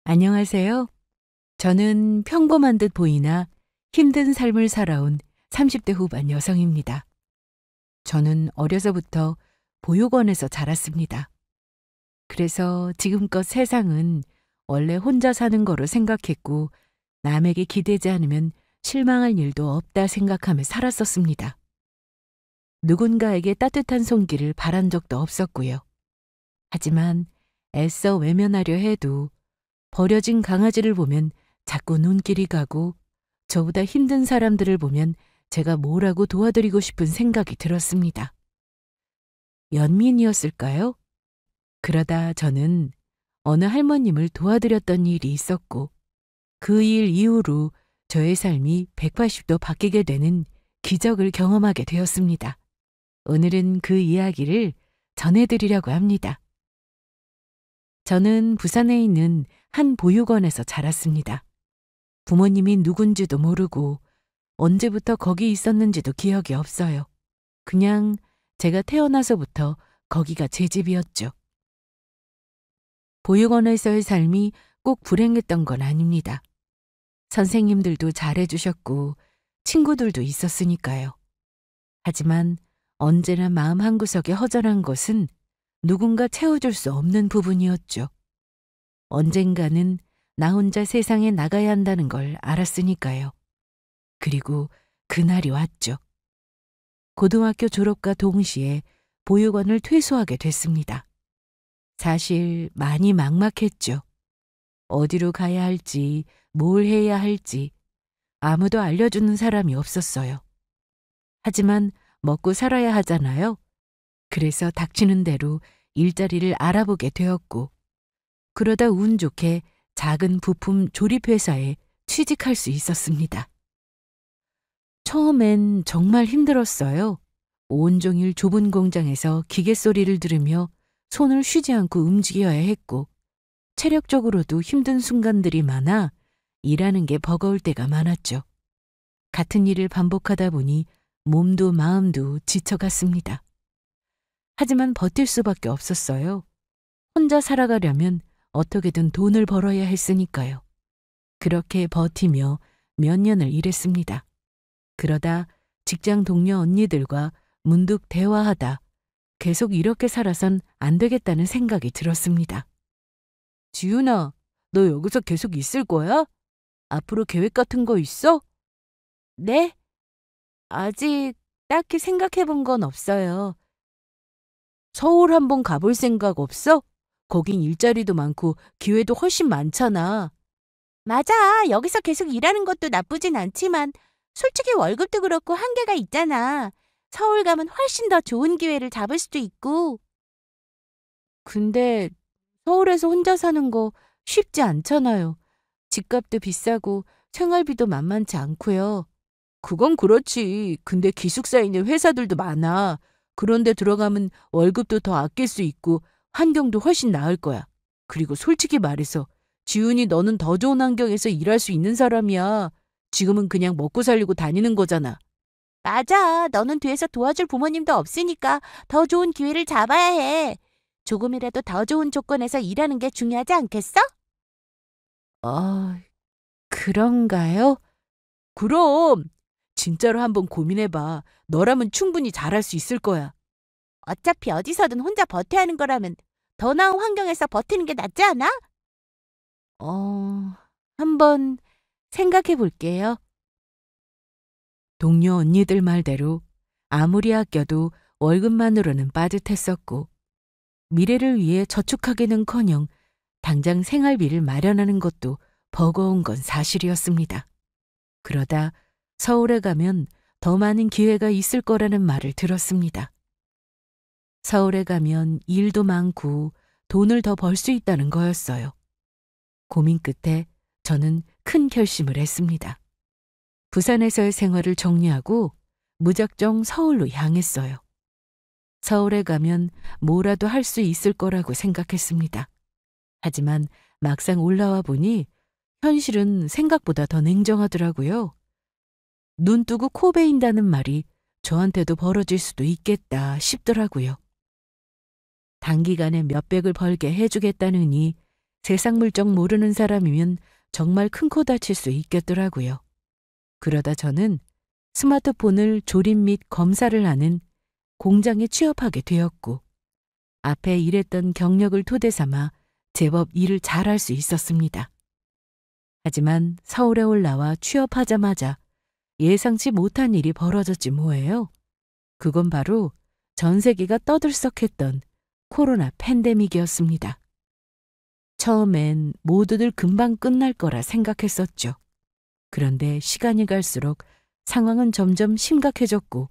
안녕하세요. 저는 평범한 듯 보이나 힘든 삶을 살아온 30대 후반 여성입니다. 저는 어려서부터 보육원에서 자랐습니다. 그래서 지금껏 세상은 원래 혼자 사는 거로 생각했고 남에게 기대지 않으면 실망할 일도 없다 생각하며 살았었습니다. 누군가에게 따뜻한 손길을 바란 적도 없었고요. 하지만 애써 외면하려 해도 버려진 강아지를 보면 자꾸 눈길이 가고 저보다 힘든 사람들을 보면 제가 뭐라고 도와드리고 싶은 생각이 들었습니다. 연민이었을까요? 그러다 저는 어느 할머님을 도와드렸던 일이 있었고 그 일 이후로 저의 삶이 180도 바뀌게 되는 기적을 경험하게 되었습니다. 오늘은 그 이야기를 전해드리려고 합니다. 저는 부산에 있는 한 보육원에서 자랐습니다. 부모님이 누군지도 모르고 언제부터 거기 있었는지도 기억이 없어요. 그냥 제가 태어나서부터 거기가 제 집이었죠. 보육원에서의 삶이 꼭 불행했던 건 아닙니다. 선생님들도 잘해주셨고 친구들도 있었으니까요. 하지만 언제나 마음 한구석에 허전한 것은 누군가 채워줄 수 없는 부분이었죠. 언젠가는 나 혼자 세상에 나가야 한다는 걸 알았으니까요. 그리고 그날이 왔죠. 고등학교 졸업과 동시에 보육원을 퇴소하게 됐습니다. 사실 많이 막막했죠. 어디로 가야 할지, 뭘 해야 할지 아무도 알려주는 사람이 없었어요. 하지만 먹고 살아야 하잖아요. 그래서 닥치는 대로 일자리를 알아보게 되었고 그러다 운 좋게 작은 부품 조립회사에 취직할 수 있었습니다. 처음엔 정말 힘들었어요. 온종일 좁은 공장에서 기계 소리를 들으며 손을 쉬지 않고 움직여야 했고 체력적으로도 힘든 순간들이 많아 일하는 게 버거울 때가 많았죠. 같은 일을 반복하다 보니 몸도 마음도 지쳐갔습니다. 하지만 버틸 수밖에 없었어요. 혼자 살아가려면 어떻게든 돈을 벌어야 했으니까요. 그렇게 버티며 몇 년을 일했습니다. 그러다 직장 동료 언니들과 문득 대화하다 계속 이렇게 살아선 안 되겠다는 생각이 들었습니다. 지윤아, 너 여기서 계속 있을 거야? 앞으로 계획 같은 거 있어? 네? 아직 딱히 생각해 본 건 없어요. 서울 한번 가볼 생각 없어? 거긴 일자리도 많고 기회도 훨씬 많잖아. 맞아. 여기서 계속 일하는 것도 나쁘진 않지만 솔직히 월급도 그렇고 한계가 있잖아. 서울 가면 훨씬 더 좋은 기회를 잡을 수도 있고. 근데 서울에서 혼자 사는 거 쉽지 않잖아요. 집값도 비싸고 생활비도 만만치 않고요. 그건 그렇지. 근데 기숙사에 있는 회사들도 많아. 그런데 들어가면 월급도 더 아낄 수 있고 환경도 훨씬 나을 거야. 그리고 솔직히 말해서 지훈이 너는 더 좋은 환경에서 일할 수 있는 사람이야. 지금은 그냥 먹고 살려고 다니는 거잖아. 맞아. 너는 뒤에서 도와줄 부모님도 없으니까 더 좋은 기회를 잡아야 해. 조금이라도 더 좋은 조건에서 일하는 게 중요하지 않겠어? 아, 그런가요? 그럼 진짜로 한번 고민해봐. 너라면 충분히 잘할 수 있을 거야. 어차피 어디서든 혼자 버텨야 하는 거라면 더 나은 환경에서 버티는 게 낫지 않아? 한번 생각해 볼게요. 동료 언니들 말대로 아무리 아껴도 월급만으로는 빠듯했었고 미래를 위해 저축하기는커녕 당장 생활비를 마련하는 것도 버거운 건 사실이었습니다. 그러다 서울에 가면 더 많은 기회가 있을 거라는 말을 들었습니다. 서울에 가면 일도 많고 돈을 더 벌 수 있다는 거였어요. 고민 끝에 저는 큰 결심을 했습니다. 부산에서의 생활을 정리하고 무작정 서울로 향했어요. 서울에 가면 뭐라도 할 수 있을 거라고 생각했습니다. 하지만 막상 올라와 보니 현실은 생각보다 더 냉정하더라고요. 눈 뜨고 코 베인다는 말이 저한테도 벌어질 수도 있겠다 싶더라고요. 단기간에 몇백을 벌게 해주겠다느니 세상 물정 모르는 사람이면 정말 큰 코 다칠 수 있겠더라고요. 그러다 저는 스마트폰을 조립 및 검사를 하는 공장에 취업하게 되었고, 앞에 일했던 경력을 토대 삼아 제법 일을 잘할 수 있었습니다. 하지만 서울에 올라와 취업하자마자 예상치 못한 일이 벌어졌지 뭐예요. 그건 바로 전 세계가 떠들썩했던 코로나 팬데믹이었습니다. 처음엔 모두들 금방 끝날 거라 생각했었죠. 그런데 시간이 갈수록 상황은 점점 심각해졌고,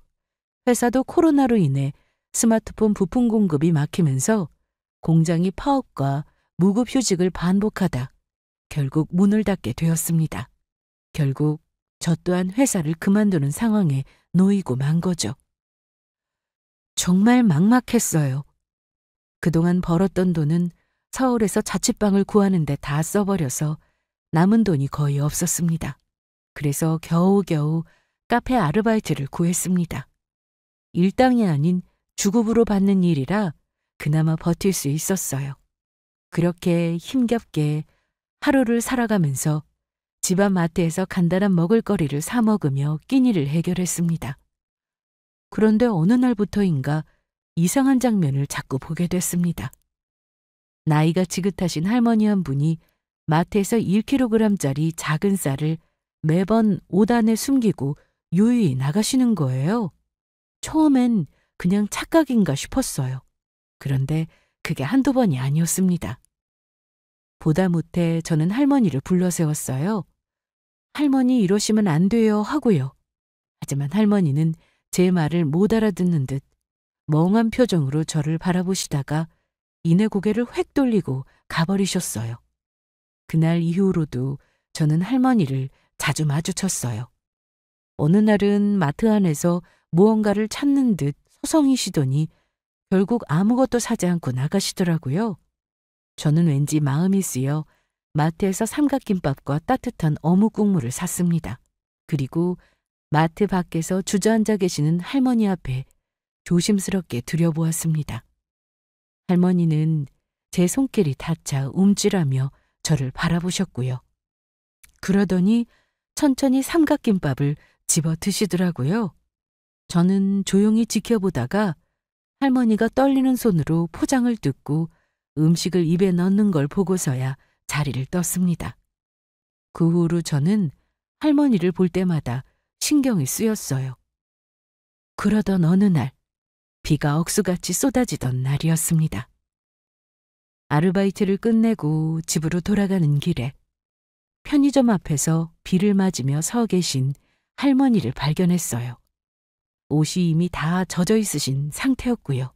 회사도 코로나로 인해 스마트폰 부품 공급이 막히면서 공장이 파업과 무급휴직을 반복하다 결국 문을 닫게 되었습니다. 결국 저 또한 회사를 그만두는 상황에 놓이고 만 거죠. 정말 막막했어요. 그동안 벌었던 돈은 서울에서 자취방을 구하는 데 다 써버려서 남은 돈이 거의 없었습니다. 그래서 겨우겨우 카페 아르바이트를 구했습니다. 일당이 아닌 주급으로 받는 일이라 그나마 버틸 수 있었어요. 그렇게 힘겹게 하루를 살아가면서 집안 마트에서 간단한 먹을거리를 사 먹으며 끼니를 해결했습니다. 그런데 어느 날부터인가 이상한 장면을 자꾸 보게 됐습니다. 나이가 지긋하신 할머니 한 분이 마트에서 1kg짜리 작은 쌀을 매번 옷 안에 숨기고 유유히 나가시는 거예요. 처음엔 그냥 착각인가 싶었어요. 그런데 그게 한두 번이 아니었습니다. 보다 못해 저는 할머니를 불러 세웠어요. 할머니 이러시면 안 돼요 하고요. 하지만 할머니는 제 말을 못 알아듣는 듯 멍한 표정으로 저를 바라보시다가 이내 고개를 획 돌리고 가버리셨어요. 그날 이후로도 저는 할머니를 자주 마주쳤어요. 어느 날은 마트 안에서 무언가를 찾는 듯 서성이시더니 결국 아무것도 사지 않고 나가시더라고요. 저는 왠지 마음이 쓰여 마트에서 삼각김밥과 따뜻한 어묵 국물을 샀습니다. 그리고 마트 밖에서 주저앉아 계시는 할머니 앞에 조심스럽게 들여보았습니다. 할머니는 제 손길이 닿자 움찔하며 저를 바라보셨고요. 그러더니 천천히 삼각김밥을 집어 드시더라고요. 저는 조용히 지켜보다가 할머니가 떨리는 손으로 포장을 뜯고 음식을 입에 넣는 걸 보고서야 자리를 떴습니다. 그 후로 저는 할머니를 볼 때마다 신경이 쓰였어요. 그러던 어느 날, 비가 억수같이 쏟아지던 날이었습니다. 아르바이트를 끝내고 집으로 돌아가는 길에 편의점 앞에서 비를 맞으며 서 계신 할머니를 발견했어요. 옷이 이미 다 젖어 있으신 상태였고요.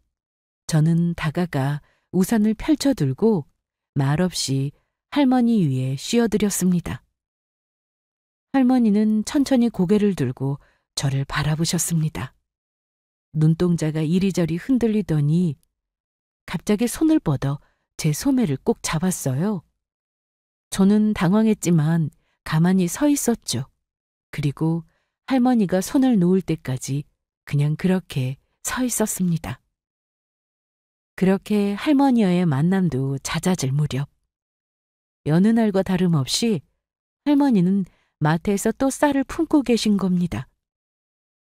저는 다가가 우산을 펼쳐들고 말없이 할머니 위에 씌워드렸습니다. 할머니는 천천히 고개를 들고 저를 바라보셨습니다. 눈동자가 이리저리 흔들리더니 갑자기 손을 뻗어 제 소매를 꼭 잡았어요. 저는 당황했지만 가만히 서 있었죠. 그리고 할머니가 손을 놓을 때까지 그냥 그렇게 서 있었습니다. 그렇게 할머니와의 만남도 잦아질 무렵, 여느 날과 다름없이 할머니는 마트에서 또 쌀을 품고 계신 겁니다.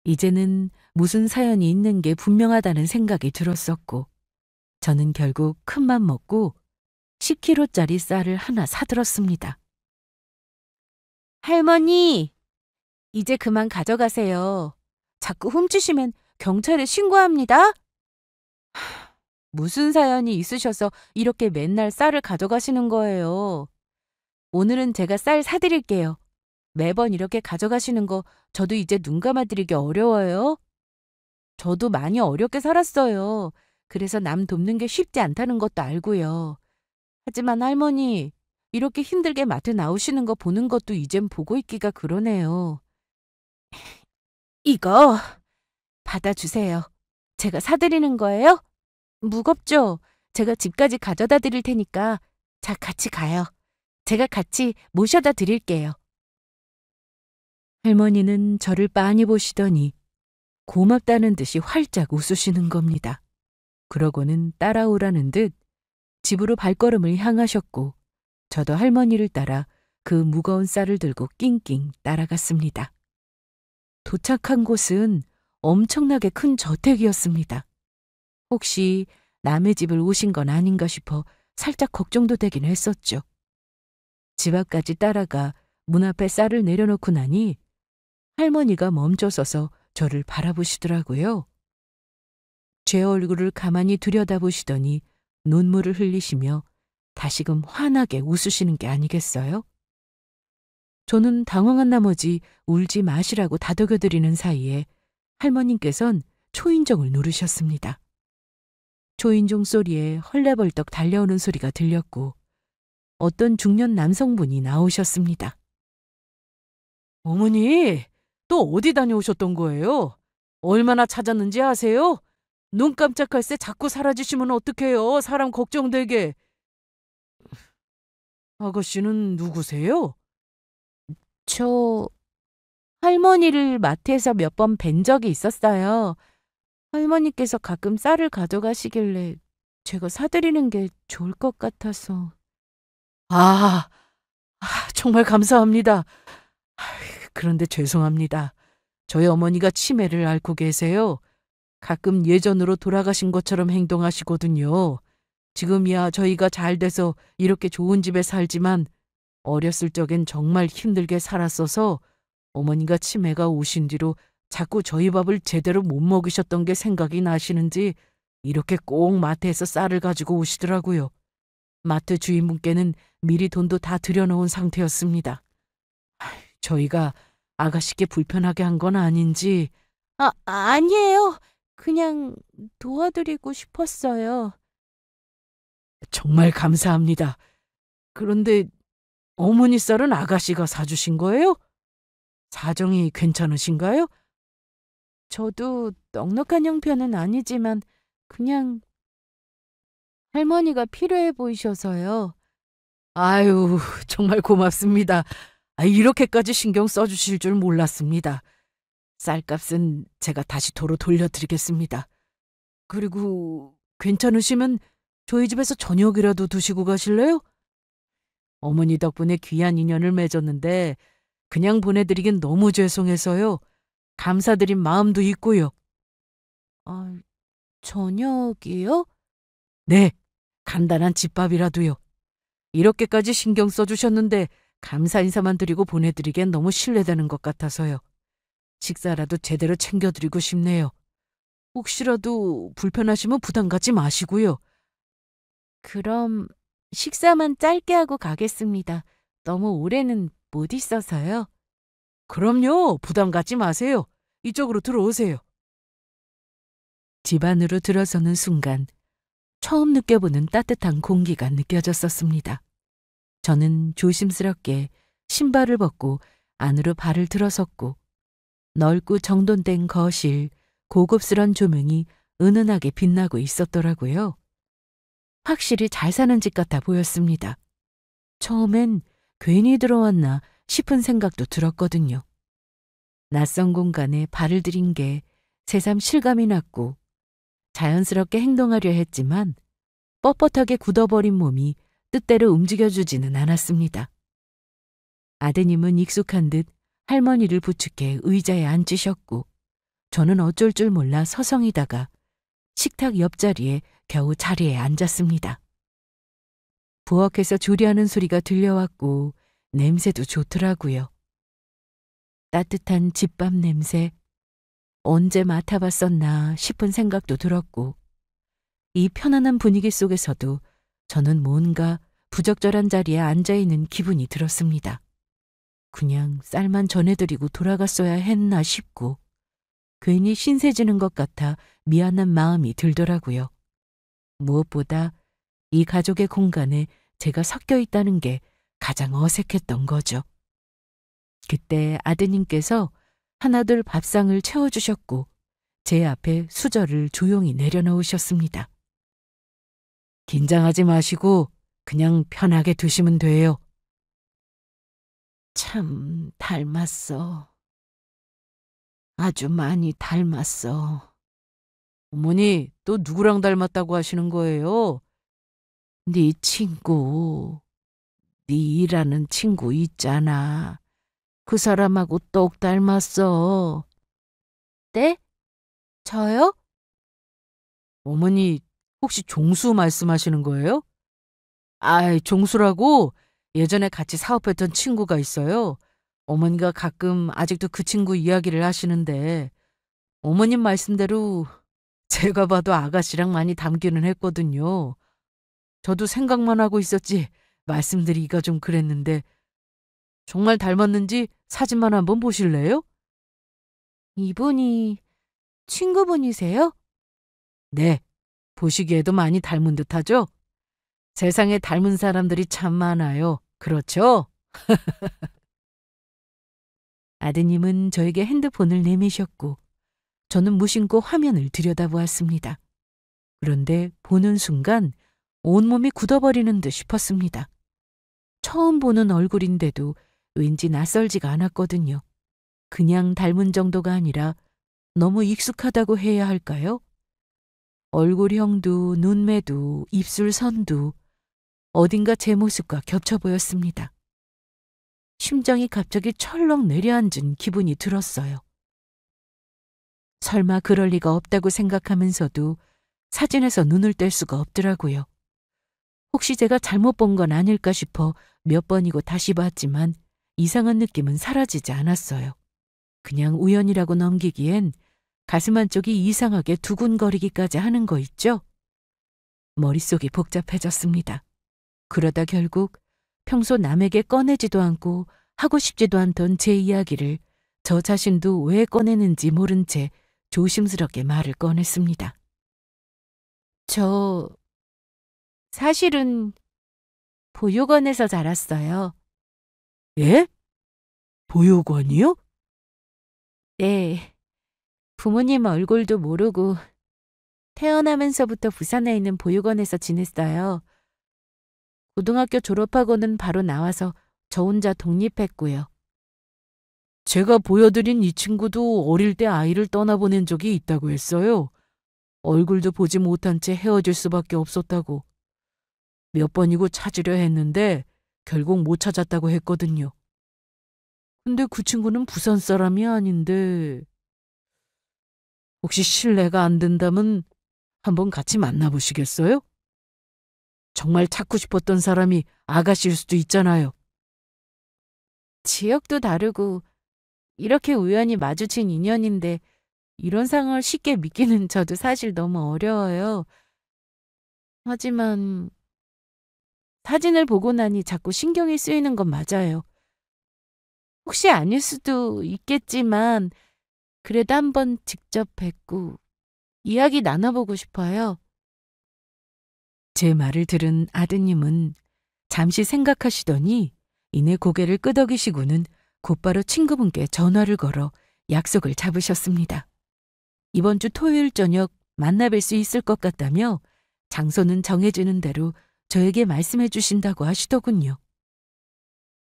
이제는 무슨 사연이 있는 게 분명하다는 생각이 들었었고, 저는 결국 큰맘 먹고 10kg짜리 쌀을 하나 사들었습니다. 할머니, 이제 그만 가져가세요. 자꾸 훔치시면 경찰에 신고합니다. 무슨 사연이 있으셔서 이렇게 맨날 쌀을 가져가시는 거예요. 오늘은 제가 쌀 사드릴게요. 매번 이렇게 가져가시는 거 저도 이제 눈 감아드리기 어려워요. 저도 많이 어렵게 살았어요. 그래서 남 돕는 게 쉽지 않다는 것도 알고요. 하지만 할머니, 이렇게 힘들게 마트 나오시는 거 보는 것도 이젠 보고 있기가 그러네요. 이거 받아주세요. 제가 사드리는 거예요? 무겁죠? 제가 집까지 가져다 드릴 테니까 자, 같이 가요. 제가 같이 모셔다 드릴게요. 할머니는 저를 빤히 보시더니 고맙다는 듯이 활짝 웃으시는 겁니다. 그러고는 따라오라는 듯 집으로 발걸음을 향하셨고 저도 할머니를 따라 그 무거운 쌀을 들고 낑낑 따라갔습니다. 도착한 곳은 엄청나게 큰 저택이었습니다. 혹시 남의 집을 오신 건 아닌가 싶어 살짝 걱정도 되긴 했었죠. 집 앞까지 따라가 문 앞에 쌀을 내려놓고 나니 할머니가 멈춰서서 저를 바라보시더라고요. 제 얼굴을 가만히 들여다보시더니 눈물을 흘리시며 다시금 환하게 웃으시는 게 아니겠어요? 저는 당황한 나머지 울지 마시라고 다독여드리는 사이에 할머님께선 초인종을 누르셨습니다. 초인종 소리에 헐레벌떡 달려오는 소리가 들렸고 어떤 중년 남성분이 나오셨습니다. 어머니, 또 어디 다녀오셨던 거예요? 얼마나 찾았는지 아세요? 눈 깜짝할 새 자꾸 사라지시면 어떡해요? 사람 걱정되게. 아가씨는 누구세요? 저 할머니를 마트에서 몇 번 뵌 적이 있었어요. 할머니께서 가끔 쌀을 가져가시길래 제가 사드리는 게 좋을 것 같아서. 아, 정말 감사합니다. 그런데 죄송합니다. 저희 어머니가 치매를 앓고 계세요. 가끔 예전으로 돌아가신 것처럼 행동하시거든요. 지금이야 저희가 잘 돼서 이렇게 좋은 집에 살지만 어렸을 적엔 정말 힘들게 살았어서 어머니가 치매가 오신 뒤로 자꾸 저희 밥을 제대로 못 먹이셨던 게 생각이 나시는지 이렇게 꼭 마트에서 쌀을 가지고 오시더라고요. 마트 주인분께는 미리 돈도 다 들여놓은 상태였습니다. 저희가 아가씨께 불편하게 한 건 아닌지. 아니에요. 그냥 도와드리고 싶었어요. 정말 감사합니다. 그런데 어머니 쌀은 아가씨가 사주신 거예요? 사정이 괜찮으신가요? 저도 넉넉한 형편은 아니지만 그냥 할머니가 필요해 보이셔서요. 아유, 정말 고맙습니다. 이렇게까지 신경 써주실 줄 몰랐습니다. 쌀값은 제가 다시 도로 돌려드리겠습니다. 그리고 괜찮으시면 저희 집에서 저녁이라도 드시고 가실래요? 어머니 덕분에 귀한 인연을 맺었는데 그냥 보내드리긴 너무 죄송해서요. 감사드린 마음도 있고요. 저녁이요? 네, 간단한 집밥이라도요. 이렇게까지 신경 써주셨는데 감사 인사만 드리고 보내드리기엔 너무 실례되는 것 같아서요. 식사라도 제대로 챙겨드리고 싶네요. 혹시라도 불편하시면 부담 갖지 마시고요. 그럼 식사만 짧게 하고 가겠습니다. 너무 오래는 못 있어서요. 그럼요. 부담 갖지 마세요. 이쪽으로 들어오세요. 집 안으로 들어서는 순간 처음 느껴보는 따뜻한 공기가 느껴졌었습니다. 저는 조심스럽게 신발을 벗고 안으로 발을 들어섰고 넓고 정돈된 거실, 고급스런 조명이 은은하게 빛나고 있었더라고요. 확실히 잘 사는 집 같아 보였습니다. 처음엔 괜히 들어왔나 싶은 생각도 들었거든요. 낯선 공간에 발을 들인 게 새삼 실감이 났고 자연스럽게 행동하려 했지만 뻣뻣하게 굳어버린 몸이 뜻대로 움직여주지는 않았습니다. 아드님은 익숙한 듯 할머니를 부축해 의자에 앉으셨고 저는 어쩔 줄 몰라 서성이다가 식탁 옆자리에 겨우 자리에 앉았습니다. 부엌에서 조리하는 소리가 들려왔고 냄새도 좋더라고요. 따뜻한 집밥 냄새, 언제 맡아봤었나 싶은 생각도 들었고 이 편안한 분위기 속에서도 저는 뭔가 부적절한 자리에 앉아있는 기분이 들었습니다. 그냥 쌀만 전해드리고 돌아갔어야 했나 싶고 괜히 신세지는 것 같아 미안한 마음이 들더라고요. 무엇보다 이 가족의 공간에 제가 섞여 있다는 게 가장 어색했던 거죠. 그때 아드님께서 하나둘 밥상을 채워주셨고 제 앞에 수저를 조용히 내려놓으셨습니다. 긴장하지 마시고 그냥 편하게 드시면 돼요. 참 닮았어. 아주 많이 닮았어. 어머니, 또 누구랑 닮았다고 하시는 거예요? 네 친구. 네 일하는 친구 있잖아. 그 사람하고 똑 닮았어. 네? 저요? 어머니, 혹시 종수 말씀하시는 거예요? 아이, 종수라고 예전에 같이 사업했던 친구가 있어요. 어머니가 가끔 아직도 그 친구 이야기를 하시는데, 어머님 말씀대로 제가 봐도 아가씨랑 많이 닮기는 했거든요. 저도 생각만 하고 있었지 말씀드리기가 좀 그랬는데, 정말 닮았는지 사진만 한번 보실래요? 이분이 친구분이세요? 네, 보시기에도 많이 닮은 듯하죠? 세상에 닮은 사람들이 참 많아요. 그렇죠? 아드님은 저에게 핸드폰을 내미셨고 저는 무심코 화면을 들여다보았습니다. 그런데 보는 순간 온몸이 굳어버리는 듯 싶었습니다. 처음 보는 얼굴인데도 왠지 낯설지가 않았거든요. 그냥 닮은 정도가 아니라 너무 익숙하다고 해야 할까요? 얼굴형도 눈매도 입술 선도 어딘가 제 모습과 겹쳐 보였습니다. 심장이 갑자기 철렁 내려앉은 기분이 들었어요. 설마 그럴 리가 없다고 생각하면서도 사진에서 눈을 뗄 수가 없더라고요. 혹시 제가 잘못 본 건 아닐까 싶어 몇 번이고 다시 봤지만 이상한 느낌은 사라지지 않았어요. 그냥 우연이라고 넘기기엔 가슴 한쪽이 이상하게 두근거리기까지 하는 거 있죠? 머릿속이 복잡해졌습니다. 그러다 결국 평소 남에게 꺼내지도 않고 하고 싶지도 않던 제 이야기를 저 자신도 왜 꺼내는지 모른 채 조심스럽게 말을 꺼냈습니다. 저 사실은 보육원에서 자랐어요. 예? 보육원이요? 네. 부모님 얼굴도 모르고 태어나면서부터 부산에 있는 보육원에서 지냈어요. 고등학교 졸업하고는 바로 나와서 저 혼자 독립했고요. 제가 보여드린 이 친구도 어릴 때 아이를 떠나보낸 적이 있다고 했어요. 얼굴도 보지 못한 채 헤어질 수밖에 없었다고. 몇 번이고 찾으려 했는데 결국 못 찾았다고 했거든요. 근데 그 친구는 부산 사람이 아닌데 혹시 실례가 안 된다면 한번 같이 만나보시겠어요? 정말 찾고 싶었던 사람이 아가씨일 수도 있잖아요. 지역도 다르고 이렇게 우연히 마주친 인연인데 이런 상황을 쉽게 믿기는 저도 사실 너무 어려워요. 하지만 사진을 보고 나니 자꾸 신경이 쓰이는 건 맞아요. 혹시 아닐 수도 있겠지만 그래도 한번 직접 뵙고 이야기 나눠보고 싶어요. 제 말을 들은 아드님은 잠시 생각하시더니 이내 고개를 끄덕이시고는 곧바로 친구분께 전화를 걸어 약속을 잡으셨습니다. 이번 주 토요일 저녁 만나뵐 수 있을 것 같다며 장소는 정해지는 대로 저에게 말씀해 주신다고 하시더군요.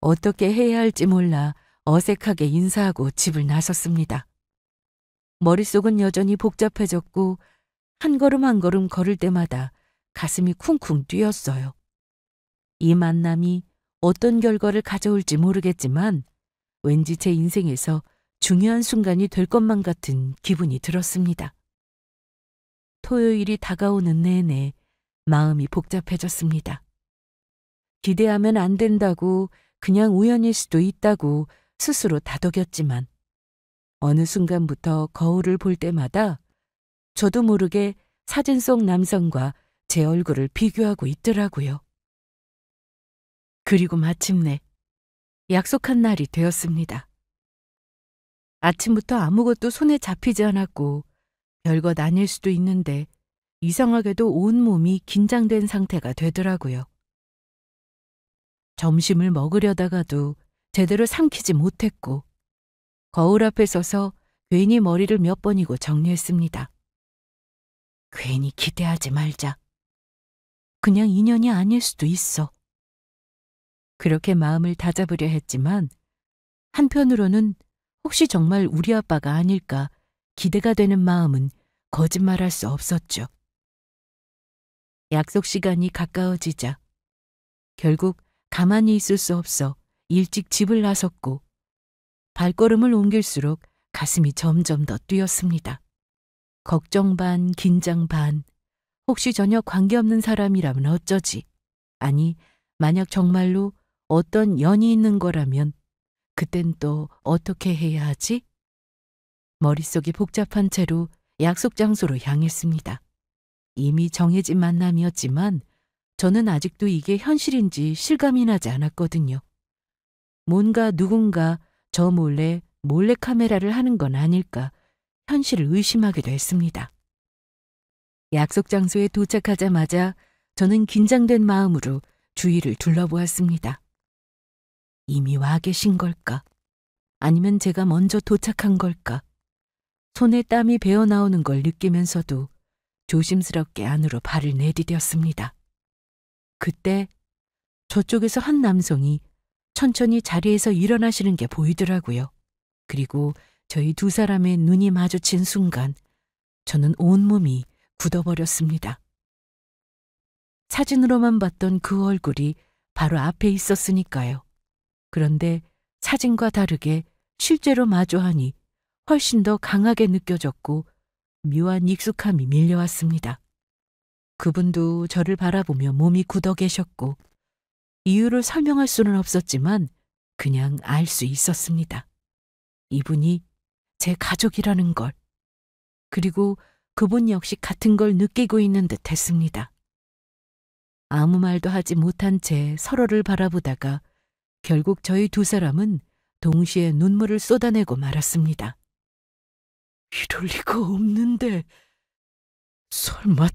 어떻게 해야 할지 몰라 어색하게 인사하고 집을 나섰습니다. 머릿속은 여전히 복잡해졌고 한 걸음 한 걸음 걸을 때마다 가슴이 쿵쿵 뛰었어요. 이 만남이 어떤 결과를 가져올지 모르겠지만 왠지 제 인생에서 중요한 순간이 될 것만 같은 기분이 들었습니다. 토요일이 다가오는 내내 마음이 복잡해졌습니다. 기대하면 안 된다고 그냥 우연일 수도 있다고 스스로 다독였지만 어느 순간부터 거울을 볼 때마다 저도 모르게 사진 속 남성과 제 얼굴을 비교하고 있더라고요. 그리고 마침내 약속한 날이 되었습니다. 아침부터 아무것도 손에 잡히지 않았고 별것 아닐 수도 있는데 이상하게도 온몸이 긴장된 상태가 되더라고요. 점심을 먹으려다가도 제대로 삼키지 못했고 거울 앞에 서서 괜히 머리를 몇 번이고 정리했습니다. 괜히 기대하지 말자. 그냥 인연이 아닐 수도 있어. 그렇게 마음을 다잡으려 했지만 한편으로는 혹시 정말 우리 아빠가 아닐까 기대가 되는 마음은 거짓말할 수 없었죠. 약속 시간이 가까워지자 결국 가만히 있을 수 없어 일찍 집을 나섰고 발걸음을 옮길수록 가슴이 점점 더 뛰었습니다. 걱정 반, 긴장 반, 혹시 전혀 관계없는 사람이라면 어쩌지? 아니, 만약 정말로 어떤 연이 있는 거라면 그땐 또 어떻게 해야 하지? 머릿속이 복잡한 채로 약속 장소로 향했습니다. 이미 정해진 만남이었지만 저는 아직도 이게 현실인지 실감이 나지 않았거든요. 뭔가 누군가 저 몰래 몰래카메라를 하는 건 아닐까 현실을 의심하기도 했습니다. 약속 장소에 도착하자마자 저는 긴장된 마음으로 주위를 둘러보았습니다. 이미 와 계신 걸까? 아니면 제가 먼저 도착한 걸까? 손에 땀이 배어 나오는 걸 느끼면서도 조심스럽게 안으로 발을 내디뎠습니다. 그때 저쪽에서 한 남성이 천천히 자리에서 일어나시는 게 보이더라고요. 그리고 저희 두 사람의 눈이 마주친 순간 저는 온몸이 굳어버렸습니다. 사진으로만 봤던 그 얼굴이 바로 앞에 있었으니까요. 그런데 사진과 다르게 실제로 마주하니 훨씬 더 강하게 느껴졌고 묘한 익숙함이 밀려왔습니다. 그분도 저를 바라보며 몸이 굳어 계셨고 이유를 설명할 수는 없었지만 그냥 알 수 있었습니다. 이분이 제 가족이라는 걸. 그리고 그분 역시 같은 걸 느끼고 있는 듯 했습니다. 아무 말도 하지 못한 채 서로를 바라보다가 결국 저희 두 사람은 동시에 눈물을 쏟아내고 말았습니다. 이럴 리가 없는데, 설마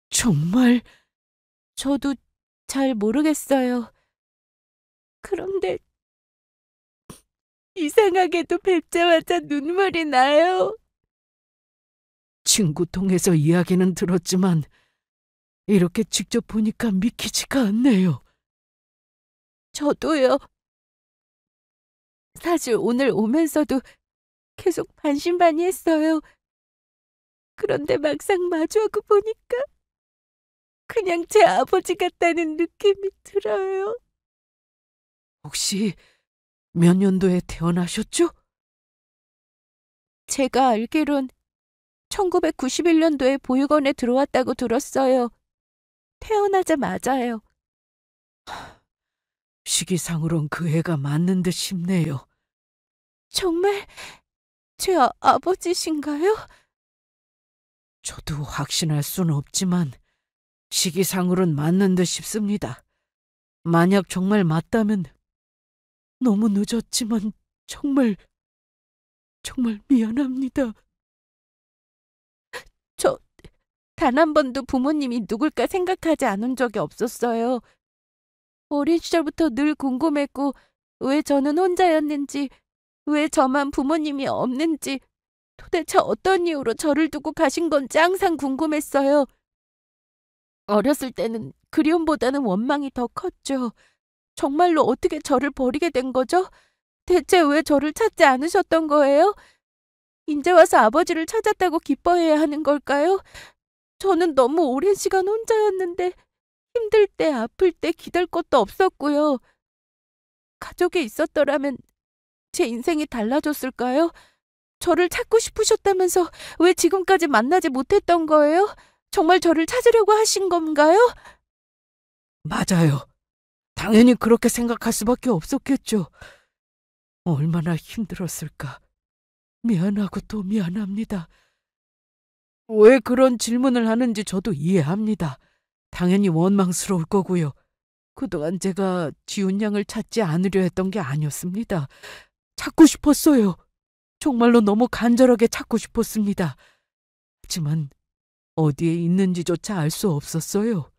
정말? 저도 잘 모르겠어요. 그런데 이상하게도 뵙자마자 눈물이 나요. 친구 통해서 이야기는 들었지만 이렇게 직접 보니까 믿기지가 않네요. 저도요. 사실 오늘 오면서도 계속 반신반의했어요. 그런데 막상 마주하고 보니까 그냥 제 아버지 같다는 느낌이 들어요. 혹시 몇 년도에 태어나셨죠? 제가 알기론 1991년도에 보육원에 들어왔다고 들었어요. 태어나자마자요. 시기상으론 그 해가 맞는 듯 싶네요. 정말 제 아버지신가요? 저도 확신할 수는 없지만 시기상으론 맞는 듯 싶습니다. 만약 정말 맞다면 너무 늦었지만 정말 미안합니다. 저 단 한 번도 부모님이 누굴까 생각하지 않은 적이 없었어요. 어린 시절부터 늘 궁금했고 왜 저는 혼자였는지, 왜 저만 부모님이 없는지, 도대체 어떤 이유로 저를 두고 가신 건지 항상 궁금했어요. 어렸을 때는 그리움보다는 원망이 더 컸죠. 정말로 어떻게 저를 버리게 된 거죠? 대체 왜 저를 찾지 않으셨던 거예요? 이제 와서 아버지를 찾았다고 기뻐해야 하는 걸까요? 저는 너무 오랜 시간 혼자였는데 힘들 때, 아플 때 기댈 것도 없었고요. 가족이 있었더라면 제 인생이 달라졌을까요? 저를 찾고 싶으셨다면서 왜 지금까지 만나지 못했던 거예요? 정말 저를 찾으려고 하신 건가요? 맞아요. 당연히 그렇게 생각할 수밖에 없었겠죠. 얼마나 힘들었을까. 미안하고 또 미안합니다. 왜 그런 질문을 하는지 저도 이해합니다. 당연히 원망스러울 거고요. 그동안 제가 지훈 양을 찾지 않으려 했던 게 아니었습니다. 찾고 싶었어요. 정말로 너무 간절하게 찾고 싶었습니다. 하지만 어디에 있는지조차 알 수 없었어요.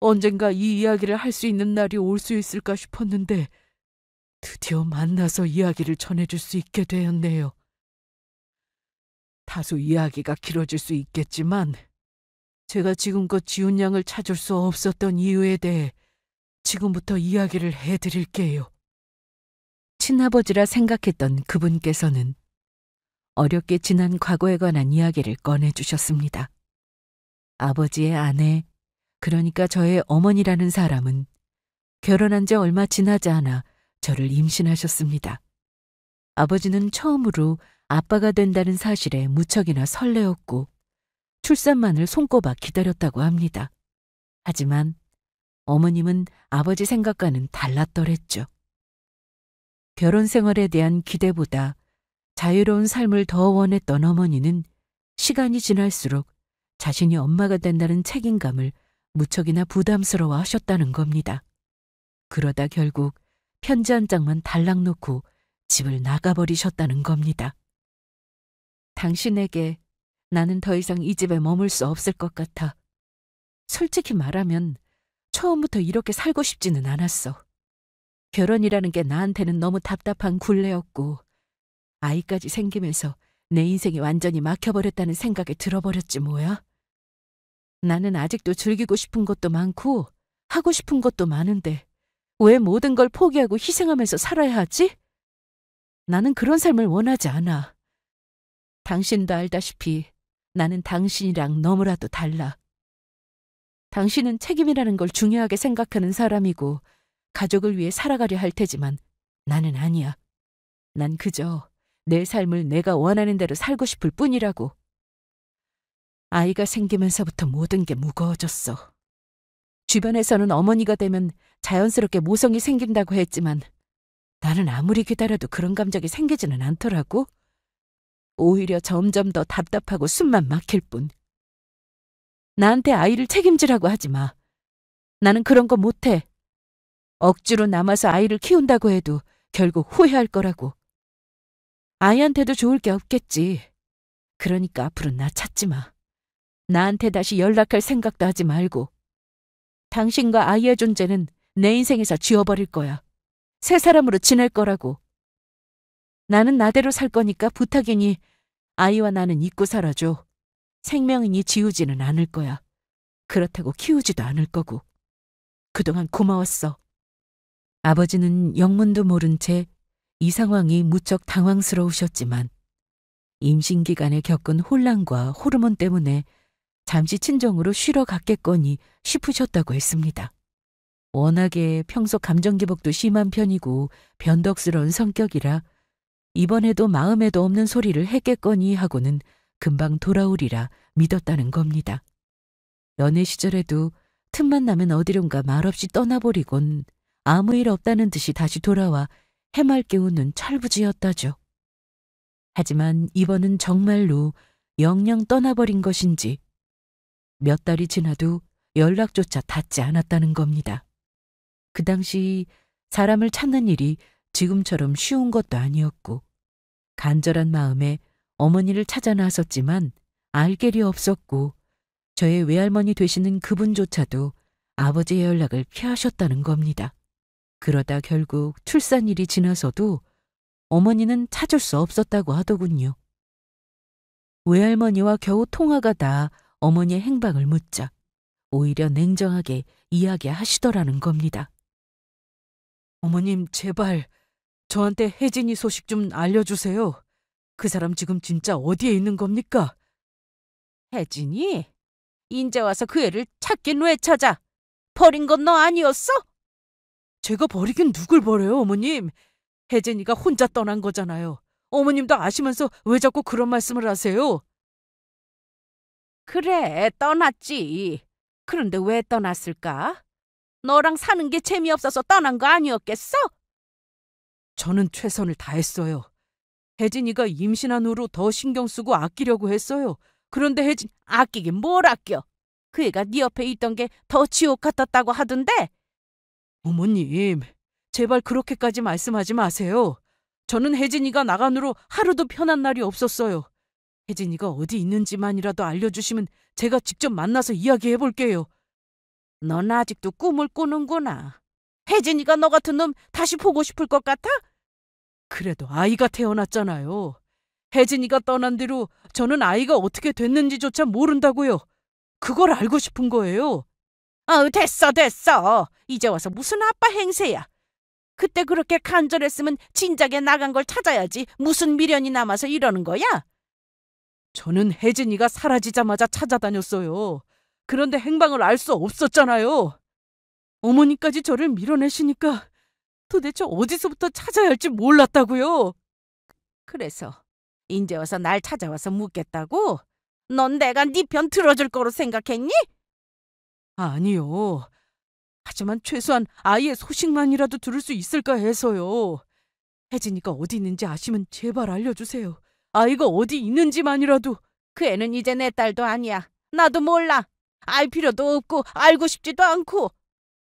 언젠가 이 이야기를 할 수 있는 날이 올 수 있을까 싶었는데 드디어 만나서 이야기를 전해줄 수 있게 되었네요. 다소 이야기가 길어질 수 있겠지만 제가 지금껏 지훈 양을 찾을 수 없었던 이유에 대해 지금부터 이야기를 해드릴게요. 친아버지라 생각했던 그분께서는 어렵게 지난 과거에 관한 이야기를 꺼내주셨습니다. 아버지의 아내, 그러니까 저의 어머니라는 사람은 결혼한 지 얼마 지나지 않아 저를 임신하셨습니다. 아버지는 처음으로 아빠가 된다는 사실에 무척이나 설레었고 출산만을 손꼽아 기다렸다고 합니다. 하지만 어머님은 아버지 생각과는 달랐더랬죠. 결혼 생활에 대한 기대보다 자유로운 삶을 더 원했던 어머니는 시간이 지날수록 자신이 엄마가 된다는 책임감을 무척이나 부담스러워 하셨다는 겁니다. 그러다 결국 편지 한 장만 달랑 놓고 집을 나가버리셨다는 겁니다. 당신에게 나는 더 이상 이 집에 머물 수 없을 것 같아. 솔직히 말하면 처음부터 이렇게 살고 싶지는 않았어. 결혼이라는 게 나한테는 너무 답답한 굴레였고 아이까지 생기면서 내 인생이 완전히 막혀버렸다는 생각이 들어버렸지 뭐야. 나는 아직도 즐기고 싶은 것도 많고 하고 싶은 것도 많은데 왜 모든 걸 포기하고 희생하면서 살아야 하지? 나는 그런 삶을 원하지 않아. 당신도 알다시피 나는 당신이랑 너무나도 달라. 당신은 책임이라는 걸 중요하게 생각하는 사람이고 가족을 위해 살아가려 할 테지만 나는 아니야. 난 그저 내 삶을 내가 원하는 대로 살고 싶을 뿐이라고. 아이가 생기면서부터 모든 게 무거워졌어. 주변에서는 어머니가 되면 자연스럽게 모성이 생긴다고 했지만 나는 아무리 기다려도 그런 감정이 생기지는 않더라고. 오히려 점점 더 답답하고 숨만 막힐 뿐. 나한테 아이를 책임지라고 하지 마. 나는 그런 거 못해. 억지로 남아서 아이를 키운다고 해도 결국 후회할 거라고. 아이한테도 좋을 게 없겠지. 그러니까 앞으로 나 찾지 마. 나한테 다시 연락할 생각도 하지 말고. 당신과 아이의 존재는 내 인생에서 지워버릴 거야. 새 사람으로 지낼 거라고. 나는 나대로 살 거니까 부탁이니 아이와 나는 잊고 살아줘. 생명이니 지우지는 않을 거야. 그렇다고 키우지도 않을 거고. 그동안 고마웠어. 아버지는 영문도 모른 채 이 상황이 무척 당황스러우셨지만 임신 기간에 겪은 혼란과 호르몬 때문에 잠시 친정으로 쉬러 갔겠거니 싶으셨다고 했습니다. 워낙에 평소 감정 기복도 심한 편이고 변덕스러운 성격이라 이번에도 마음에도 없는 소리를 했겠거니 하고는 금방 돌아오리라 믿었다는 겁니다. 연애 시절에도 틈만 나면 어디론가 말없이 떠나버리곤 아무 일 없다는 듯이 다시 돌아와 해맑게 웃는 철부지였다죠. 하지만 이번은 정말로 영영 떠나버린 것인지 몇 달이 지나도 연락조차 닿지 않았다는 겁니다. 그 당시 사람을 찾는 일이 지금처럼 쉬운 것도 아니었고 간절한 마음에 어머니를 찾아 나섰지만 알 길이 없었고 저의 외할머니 되시는 그분조차도 아버지의 연락을 피하셨다는 겁니다. 그러다 결국 출산일이 지나서도 어머니는 찾을 수 없었다고 하더군요. 외할머니와 겨우 통화가 닿아 어머니의 행방을 묻자 오히려 냉정하게 이야기하시더라는 겁니다. 어머님, 제발 저한테 혜진이 소식 좀 알려주세요. 그 사람 지금 진짜 어디에 있는 겁니까? 혜진이? 인제 와서 그 애를 찾긴 왜 찾아? 버린 건 너 아니었어? 제가 버리긴 누굴 버려요, 어머님. 혜진이가 혼자 떠난 거잖아요. 어머님도 아시면서 왜 자꾸 그런 말씀을 하세요? 그래, 떠났지. 그런데 왜 떠났을까? 너랑 사는 게 재미없어서 떠난 거 아니었겠어? 저는 최선을 다했어요. 혜진이가 임신한 후로 더 신경 쓰고 아끼려고 했어요. 그런데 혜진, 아끼긴 뭘 아껴? 그 애가 네 옆에 있던 게 더 지옥 같았다고 하던데? 어머님, 제발 그렇게까지 말씀하지 마세요. 저는 혜진이가 나간 후로 하루도 편한 날이 없었어요. 혜진이가 어디 있는지만이라도 알려주시면 제가 직접 만나서 이야기해 볼게요. 넌 아직도 꿈을 꾸는구나. 혜진이가 너 같은 놈 다시 보고 싶을 것 같아? 그래도 아이가 태어났잖아요. 혜진이가 떠난 뒤로 저는 아이가 어떻게 됐는지조차 모른다고요. 그걸 알고 싶은 거예요. 아우, 됐어, 됐어. 이제 와서 무슨 아빠 행세야. 그때 그렇게 간절했으면 진작에 나간 걸 찾아야지. 무슨 미련이 남아서 이러는 거야? 저는 혜진이가 사라지자마자 찾아다녔어요. 그런데 행방을 알 수 없었잖아요. 어머니까지 저를 밀어내시니까 도대체 어디서부터 찾아야 할지 몰랐다고요. 그래서 인제 와서 날 찾아와서 묻겠다고? 넌 내가 네 편 들어줄 거로 생각했니? 아니요. 하지만 최소한 아이의 소식만이라도 들을 수 있을까 해서요. 혜진이가 어디 있는지 아시면 제발 알려주세요. 아이가 어디 있는지만이라도. 그 애는 이제 내 딸도 아니야. 나도 몰라. 알 필요도 없고 알고 싶지도 않고.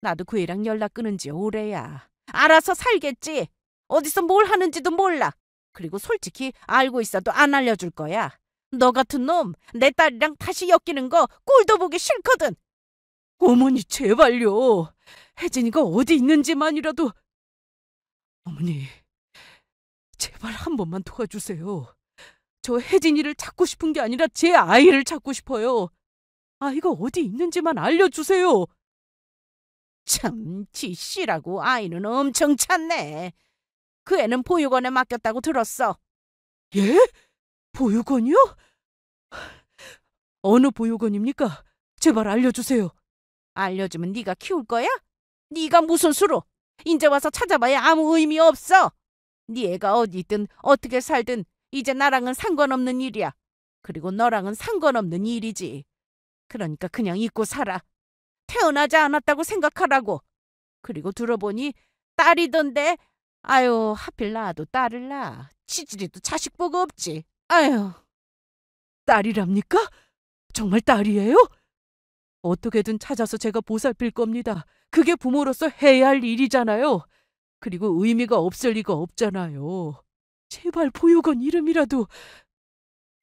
나도 그 애랑 연락 끊은 지 오래야. 알아서 살겠지. 어디서 뭘 하는지도 몰라. 그리고 솔직히 알고 있어도 안 알려줄 거야. 너 같은 놈 내 딸이랑 다시 엮이는 거 꼴도 보기 싫거든. 어머니 제발요. 혜진이가 어디 있는지만이라도. 어머니 제발 한 번만 도와주세요. 저 혜진이를 찾고 싶은 게 아니라 제 아이를 찾고 싶어요. 아이가 어디 있는지만 알려주세요. 참, 지 씨라고 아이는 엄청 찾네. 그 애는 보육원에 맡겼다고 들었어. 예? 보육원이요? 어느 보육원입니까? 제발 알려주세요. 알려주면 네가 키울 거야? 네가 무슨 수로? 인제 와서 찾아봐야 아무 의미 없어. 네 애가 어디 있든 어떻게 살든 이제 나랑은 상관없는 일이야. 그리고 너랑은 상관없는 일이지. 그러니까 그냥 잊고 살아. 태어나지 않았다고 생각하라고. 그리고 들어보니 딸이던데. 아유, 하필 낳아도 딸을 낳아. 치질이도 자식 보고 없지. 아유. 딸이랍니까? 정말 딸이에요? 어떻게든 찾아서 제가 보살필 겁니다. 그게 부모로서 해야 할 일이잖아요. 그리고 의미가 없을 리가 없잖아요. 제발 보육원 이름이라도.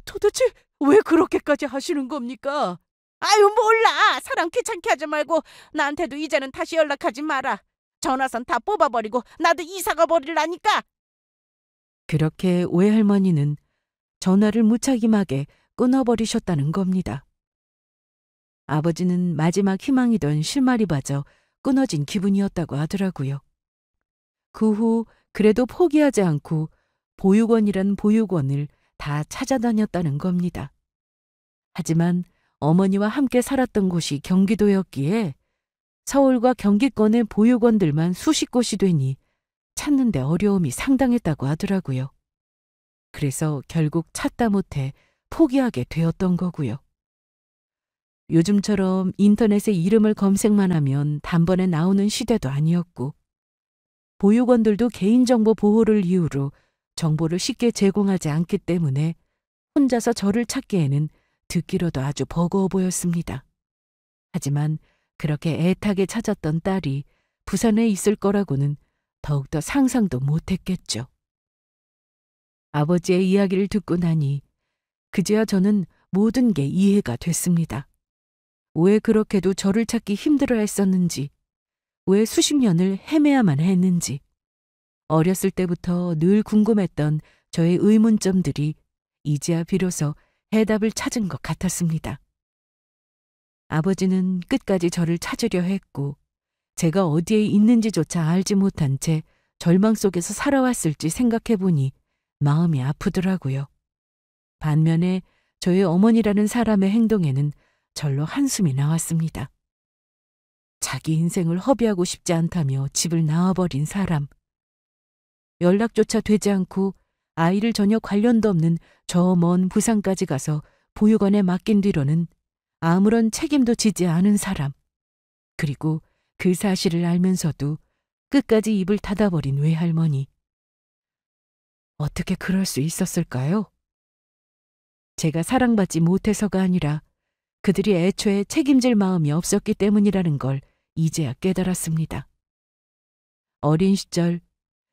도대체 왜 그렇게까지 하시는 겁니까? 아유, 몰라. 사람 귀찮게 하지 말고 나한테도 이제는 다시 연락하지 마라. 전화선 다 뽑아버리고 나도 이사가 버리라니까. 그렇게 외할머니는 전화를 무책임하게 끊어버리셨다는 겁니다. 아버지는 마지막 희망이던 실마리마저 끊어진 기분이었다고 하더라고요. 그 후 그래도 포기하지 않고 보육원이란 보육원을 다 찾아다녔다는 겁니다. 하지만 어머니와 함께 살았던 곳이 경기도였기에 서울과 경기권의 보육원들만 수십 곳이 되니 찾는 데 어려움이 상당했다고 하더라고요. 그래서 결국 찾다 못해 포기하게 되었던 거고요. 요즘처럼 인터넷에 이름을 검색만 하면 단번에 나오는 시대도 아니었고, 보육원들도 개인정보 보호를 이유로 정보를 쉽게 제공하지 않기 때문에 혼자서 저를 찾기에는 듣기로도 아주 버거워 보였습니다. 하지만 그렇게 애타게 찾았던 딸이 부산에 있을 거라고는 더욱더 상상도 못했겠죠. 아버지의 이야기를 듣고 나니 그제야 저는 모든 게 이해가 됐습니다. 왜 그렇게도 저를 찾기 힘들어 했었는지, 왜 수십 년을 헤매야만 했는지, 어렸을 때부터 늘 궁금했던 저의 의문점들이 이제야 비로소 해답을 찾은 것 같았습니다. 아버지는 끝까지 저를 찾으려 했고, 제가 어디에 있는지조차 알지 못한 채 절망 속에서 살아왔을지 생각해보니 마음이 아프더라고요. 반면에 저의 어머니라는 사람의 행동에는 절로 한숨이 나왔습니다. 자기 인생을 허비하고 싶지 않다며 집을 나와버린 사람. 연락조차 되지 않고 아이를 전혀 관련도 없는 저 먼 부산까지 가서 보육원에 맡긴 뒤로는 아무런 책임도 지지 않은 사람. 그리고 그 사실을 알면서도 끝까지 입을 닫아버린 외할머니. 어떻게 그럴 수 있었을까요? 제가 사랑받지 못해서가 아니라 그들이 애초에 책임질 마음이 없었기 때문이라는 걸 이제야 깨달았습니다. 어린 시절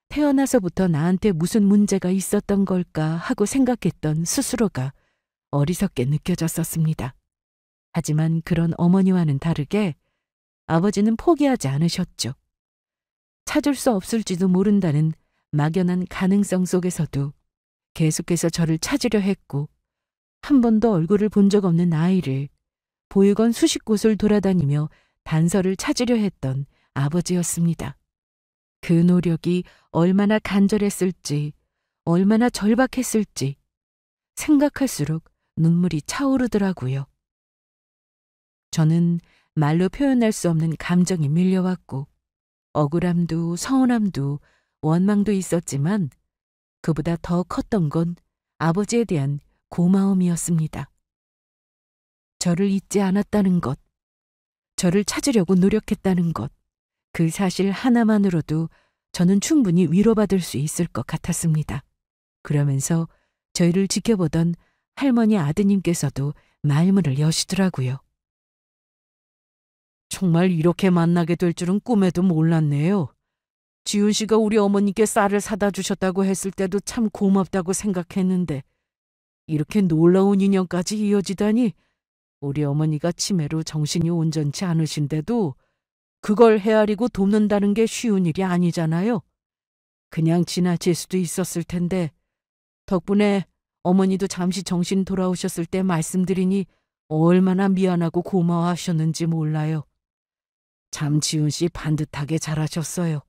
태어나서부터 나한테 무슨 문제가 있었던 걸까 하고 생각했던 스스로가 어리석게 느껴졌었습니다. 하지만 그런 어머니와는 다르게 아버지는 포기하지 않으셨죠. 찾을 수 없을지도 모른다는 막연한 가능성 속에서도 계속해서 저를 찾으려 했고, 한 번도 얼굴을 본 적 없는 아이를 보육원 수십 곳을 돌아다니며 단서를 찾으려 했던 아버지였습니다. 그 노력이 얼마나 간절했을지, 얼마나 절박했을지 생각할수록 눈물이 차오르더라고요. 저는 말로 표현할 수 없는 감정이 밀려왔고 억울함도 서운함도 원망도 있었지만 그보다 더 컸던 건 아버지에 대한 고마움이었습니다. 저를 잊지 않았다는 것, 저를 찾으려고 노력했다는 것, 그 사실 하나만으로도 저는 충분히 위로받을 수 있을 것 같았습니다. 그러면서 저희를 지켜보던 할머니 아드님께서도 말문을 여시더라고요. 정말 이렇게 만나게 될 줄은 꿈에도 몰랐네요. 지훈 씨가 우리 어머니께 쌀을 사다 주셨다고 했을 때도 참 고맙다고 생각했는데 이렇게 놀라운 인연까지 이어지다니 우리 어머니가 치매로 정신이 온전치 않으신데도 그걸 헤아리고 돕는다는 게 쉬운 일이 아니잖아요. 그냥 지나칠 수도 있었을 텐데 덕분에 어머니도 잠시 정신 돌아오셨을 때 말씀드리니 얼마나 미안하고 고마워하셨는지 몰라요. 참 지훈 씨 반듯하게 잘하셨어요.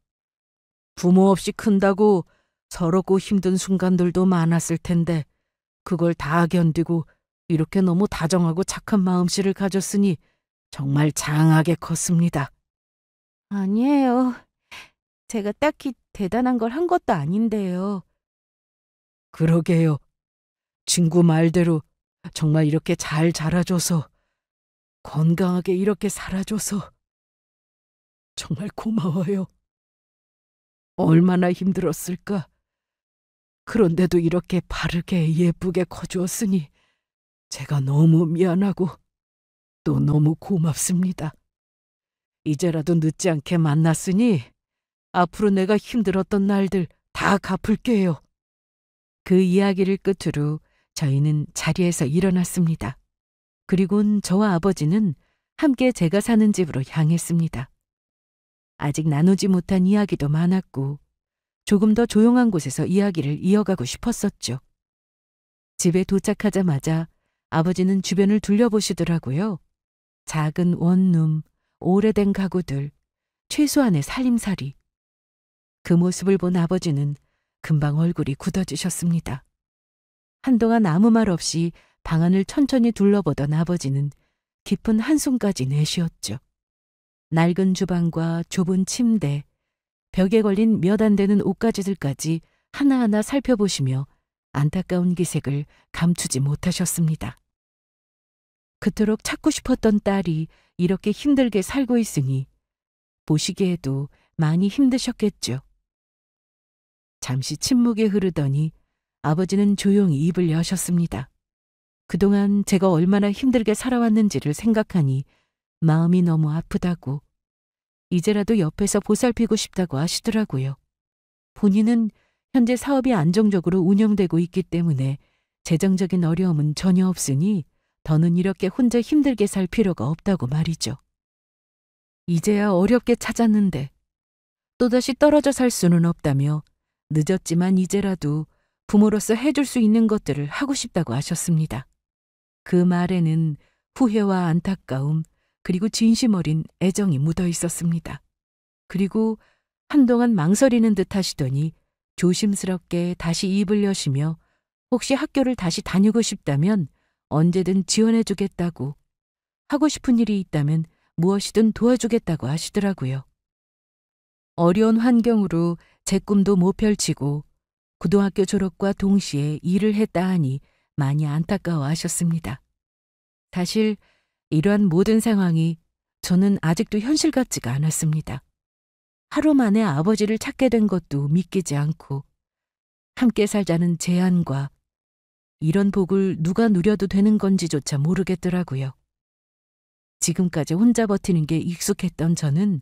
부모 없이 큰다고 서럽고 힘든 순간들도 많았을 텐데 그걸 다 견디고 이렇게 너무 다정하고 착한 마음씨를 가졌으니 정말 장하게 컸습니다. 아니에요. 제가 딱히 대단한 걸 한 것도 아닌데요. 그러게요. 친구 말대로 정말 이렇게 잘 자라줘서 건강하게 이렇게 살아줘서 정말 고마워요. 얼마나 힘들었을까. 그런데도 이렇게 바르게 예쁘게 커주었으니 제가 너무 미안하고 또 너무 고맙습니다. 이제라도 늦지 않게 만났으니 앞으로 내가 힘들었던 날들 다 갚을게요. 그 이야기를 끝으로 저희는 자리에서 일어났습니다. 그리곤 저와 아버지는 함께 제가 사는 집으로 향했습니다. 아직 나누지 못한 이야기도 많았고 조금 더 조용한 곳에서 이야기를 이어가고 싶었었죠. 집에 도착하자마자 아버지는 주변을 둘러보시더라고요. 작은 원룸, 오래된 가구들, 최소한의 살림살이. 그 모습을 본 아버지는 금방 얼굴이 굳어지셨습니다. 한동안 아무 말 없이 방 안을 천천히 둘러보던 아버지는 깊은 한숨까지 내쉬었죠. 낡은 주방과 좁은 침대, 벽에 걸린 몇 안 되는 옷가지들까지 하나하나 살펴보시며 안타까운 기색을 감추지 못하셨습니다. 그토록 찾고 싶었던 딸이 이렇게 힘들게 살고 있으니 보시기에도 많이 힘드셨겠죠. 잠시 침묵이 흐르더니 아버지는 조용히 입을 여셨습니다. 그동안 제가 얼마나 힘들게 살아왔는지를 생각하니 마음이 너무 아프다고 이제라도 옆에서 보살피고 싶다고 하시더라고요. 본인은 현재 사업이 안정적으로 운영되고 있기 때문에 재정적인 어려움은 전혀 없으니 더는 이렇게 혼자 힘들게 살 필요가 없다고 말이죠. 이제야 어렵게 찾았는데 또다시 떨어져 살 수는 없다며 늦었지만 이제라도 부모로서 해줄 수 있는 것들을 하고 싶다고 하셨습니다. 그 말에는 후회와 안타까움 그리고 진심 어린 애정이 묻어 있었습니다. 그리고 한동안 망설이는 듯 하시더니 조심스럽게 다시 입을 여시며 혹시 학교를 다시 다니고 싶다면 언제든 지원해주겠다고 하고 싶은 일이 있다면 무엇이든 도와주겠다고 하시더라고요. 어려운 환경으로 제 꿈도 못 펼치고 고등학교 졸업과 동시에 일을 했다 하니 많이 안타까워하셨습니다. 사실 이러한 모든 상황이 저는 아직도 현실 같지가 않았습니다. 하루 만에 아버지를 찾게 된 것도 믿기지 않고 함께 살자는 제안과 이런 복을 누가 누려도 되는 건지조차 모르겠더라고요. 지금까지 혼자 버티는 게 익숙했던 저는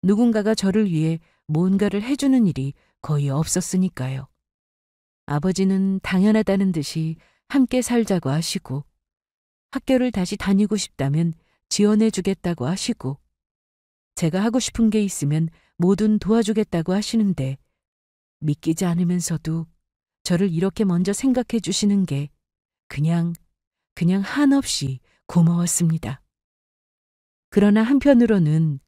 누군가가 저를 위해 뭔가를 해주는 일이 거의 없었으니까요. 아버지는 당연하다는 듯이 함께 살자고 하시고 학교를 다시 다니고 싶다면 지원해주겠다고 하시고 제가 하고 싶은 게 있으면 뭐든 도와주겠다고 하시는데 믿기지 않으면서도 저를 이렇게 먼저 생각해 주시는 게 그냥 한없이 고마웠습니다. 그러나 한편으로는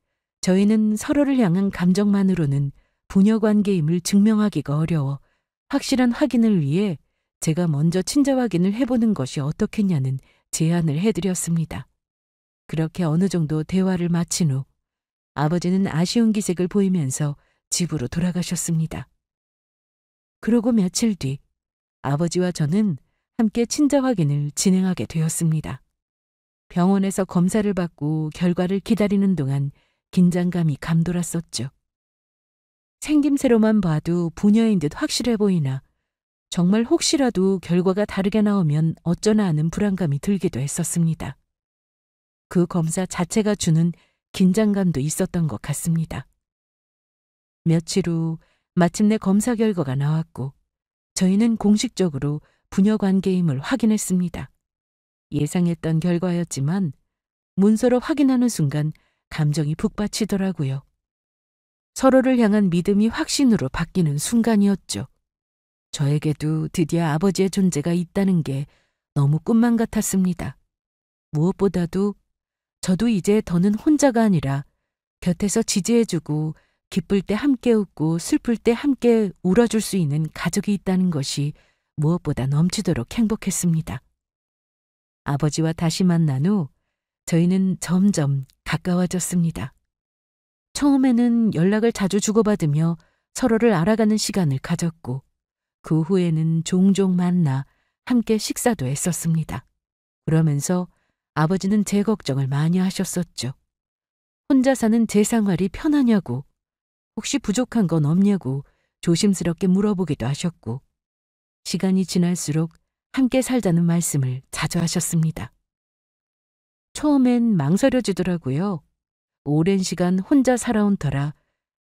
저희는 서로를 향한 감정만으로는 부녀 관계임을 증명하기가 어려워 확실한 확인을 위해 제가 먼저 친자 확인을 해보는 것이 어떻겠냐는 제안을 해드렸습니다. 그렇게 어느 정도 대화를 마친 후 아버지는 아쉬운 기색을 보이면서 집으로 돌아가셨습니다. 그러고 며칠 뒤 아버지와 저는 함께 친자 확인을 진행하게 되었습니다. 병원에서 검사를 받고 결과를 기다리는 동안 긴장감이 감돌았었죠. 생김새로만 봐도 부녀인 듯 확실해 보이나 정말 혹시라도 결과가 다르게 나오면 어쩌나 하는 불안감이 들기도 했었습니다. 그 검사 자체가 주는 긴장감도 있었던 것 같습니다. 며칠 후 마침내 검사 결과가 나왔고 저희는 공식적으로 부녀 관계임을 확인했습니다. 예상했던 결과였지만 문서로 확인하는 순간 감정이 북받치더라고요. 서로를 향한 믿음이 확신으로 바뀌는 순간이었죠. 저에게도 드디어 아버지의 존재가 있다는 게 너무 꿈만 같았습니다. 무엇보다도 저도 이제 더는 혼자가 아니라 곁에서 지지해주고 기쁠 때 함께 웃고 슬플 때 함께 울어줄 수 있는 가족이 있다는 것이 무엇보다 넘치도록 행복했습니다. 아버지와 다시 만난 후 저희는 점점 가까워졌습니다. 처음에는 연락을 자주 주고받으며 서로를 알아가는 시간을 가졌고 그 후에는 종종 만나 함께 식사도 했었습니다. 그러면서 아버지는 제 걱정을 많이 하셨었죠. 혼자 사는 제 생활이 편하냐고, 혹시 부족한 건 없냐고 조심스럽게 물어보기도 하셨고 시간이 지날수록 함께 살자는 말씀을 자주 하셨습니다. 처음엔 망설여지더라고요. 오랜 시간 혼자 살아온 터라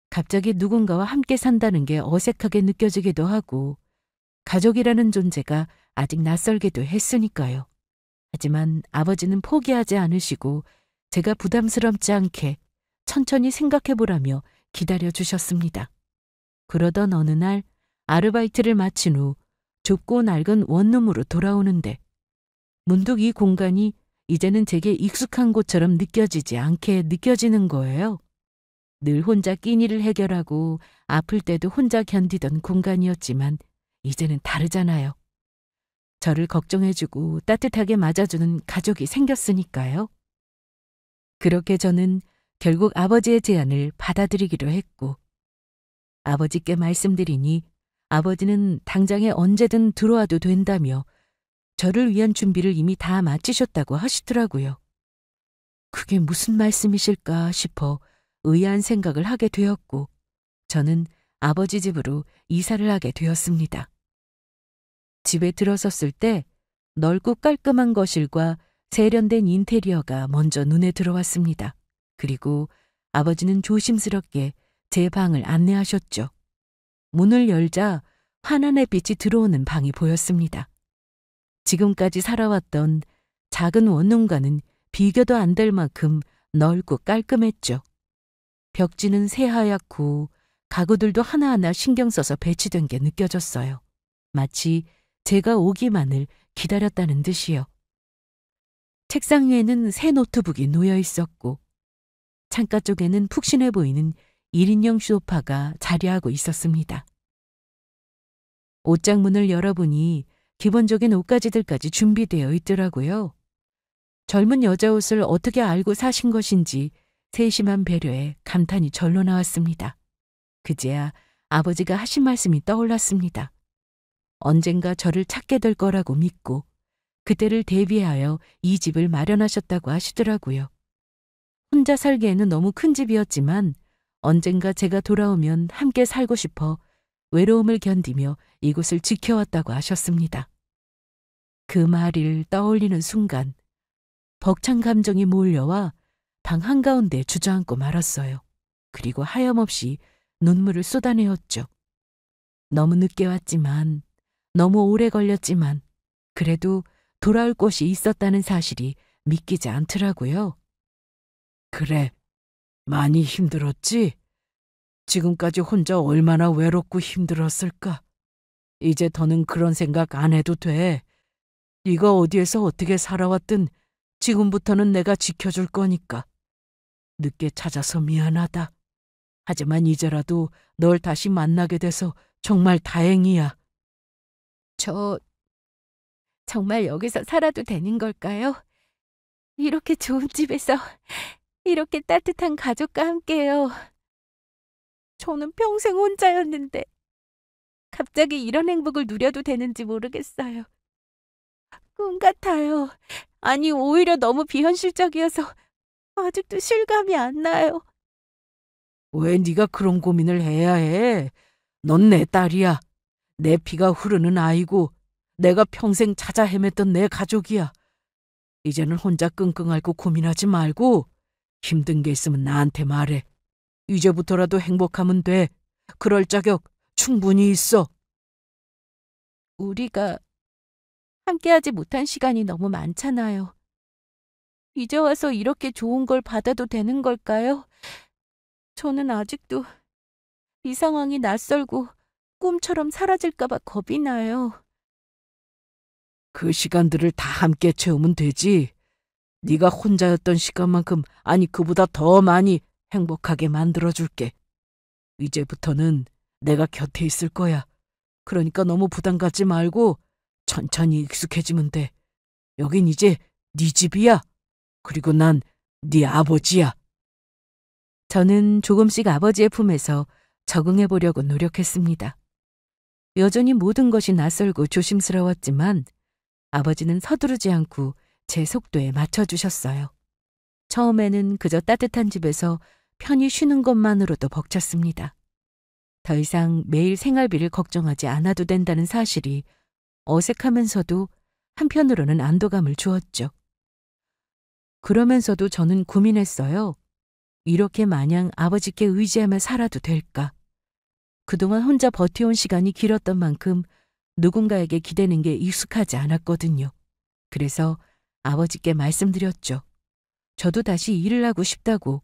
갑자기 누군가와 함께 산다는 게 어색하게 느껴지기도 하고 가족이라는 존재가 아직 낯설기도 했으니까요. 하지만 아버지는 포기하지 않으시고 제가 부담스럽지 않게 천천히 생각해보라며 기다려주셨습니다. 그러던 어느 날 아르바이트를 마친 후 좁고 낡은 원룸으로 돌아오는데 문득 이 공간이 이제는 제게 익숙한 곳처럼 느껴지지 않게 느껴지는 거예요. 늘 혼자 끼니를 해결하고 아플 때도 혼자 견디던 공간이었지만 이제는 다르잖아요. 저를 걱정해주고 따뜻하게 맞아주는 가족이 생겼으니까요. 그렇게 저는 결국 아버지의 제안을 받아들이기로 했고 아버지께 말씀드리니 아버지는 당장에 언제든 들어와도 된다며 저를 위한 준비를 이미 다 마치셨다고 하시더라고요. 그게 무슨 말씀이실까 싶어 의아한 생각을 하게 되었고 저는 아버지 집으로 이사를 하게 되었습니다. 집에 들어섰을 때 넓고 깔끔한 거실과 세련된 인테리어가 먼저 눈에 들어왔습니다. 그리고 아버지는 조심스럽게 제 방을 안내하셨죠. 문을 열자 환한 햇빛이 들어오는 방이 보였습니다. 지금까지 살아왔던 작은 원룸과는 비교도 안 될 만큼 넓고 깔끔했죠. 벽지는 새하얗고 가구들도 하나하나 신경 써서 배치된 게 느껴졌어요. 마치 제가 오기만을 기다렸다는 듯이요. 책상 위에는 새 노트북이 놓여 있었고 창가 쪽에는 푹신해 보이는 1인용 소파가 자리하고 있었습니다. 옷장 문을 열어보니 기본적인 옷가지들까지 준비되어 있더라고요. 젊은 여자 옷을 어떻게 알고 사신 것인지 세심한 배려에 감탄이 절로 나왔습니다. 그제야 아버지가 하신 말씀이 떠올랐습니다. 언젠가 저를 찾게 될 거라고 믿고 그때를 대비하여 이 집을 마련하셨다고 하시더라고요. 혼자 살기에는 너무 큰 집이었지만 언젠가 제가 돌아오면 함께 살고 싶어 외로움을 견디며 이곳을 지켜왔다고 하셨습니다. 그 말을 떠올리는 순간 벅찬 감정이 몰려와 방 한가운데 주저앉고 말았어요. 그리고 하염없이 눈물을 쏟아내었죠. 너무 늦게 왔지만, 너무 오래 걸렸지만 그래도 돌아올 곳이 있었다는 사실이 믿기지 않더라고요. 그래, 많이 힘들었지? 지금까지 혼자 얼마나 외롭고 힘들었을까? 이제 더는 그런 생각 안 해도 돼. 네가 어디에서 어떻게 살아왔든 지금부터는 내가 지켜줄 거니까. 늦게 찾아서 미안하다. 하지만 이제라도 널 다시 만나게 돼서 정말 다행이야. 저 정말 여기서 살아도 되는 걸까요? 이렇게 좋은 집에서 이렇게 따뜻한 가족과 함께요. 저는 평생 혼자였는데 갑자기 이런 행복을 누려도 되는지 모르겠어요. 꿈 같아요. 아니, 오히려 너무 비현실적이어서 아직도 실감이 안 나요. 왜 네가 그런 고민을 해야 해? 넌 내 딸이야. 내 피가 흐르는 아이고 내가 평생 찾아 헤맸던 내 가족이야. 이제는 혼자 끙끙 앓고 고민하지 말고 힘든 게 있으면 나한테 말해. 이제부터라도 행복하면 돼. 그럴 자격 충분히 있어. 우리가 함께하지 못한 시간이 너무 많잖아요. 이제 와서 이렇게 좋은 걸 받아도 되는 걸까요? 저는 아직도 이 상황이 낯설고 꿈처럼 사라질까봐 겁이 나요. 그 시간들을 다 함께 채우면 되지. 네가 혼자였던 시간만큼, 아니 그보다 더 많이 행복하게 만들어줄게. 이제부터는 내가 곁에 있을 거야. 그러니까 너무 부담 갖지 말고 천천히 익숙해지면 돼. 여긴 이제 네 집이야. 그리고 난 네 아버지야. 저는 조금씩 아버지의 품에서 적응해 보려고 노력했습니다. 여전히 모든 것이 낯설고 조심스러웠지만 아버지는 서두르지 않고 제 속도에 맞춰주셨어요. 처음에는 그저 따뜻한 집에서 편히 쉬는 것만으로도 벅찼습니다. 더 이상 매일 생활비를 걱정하지 않아도 된다는 사실이 어색하면서도 한편으로는 안도감을 주었죠. 그러면서도 저는 고민했어요. 이렇게 마냥 아버지께 의지하며 살아도 될까? 그동안 혼자 버텨온 시간이 길었던 만큼 누군가에게 기대는 게 익숙하지 않았거든요. 그래서 아버지께 말씀드렸죠. 저도 다시 일을 하고 싶다고,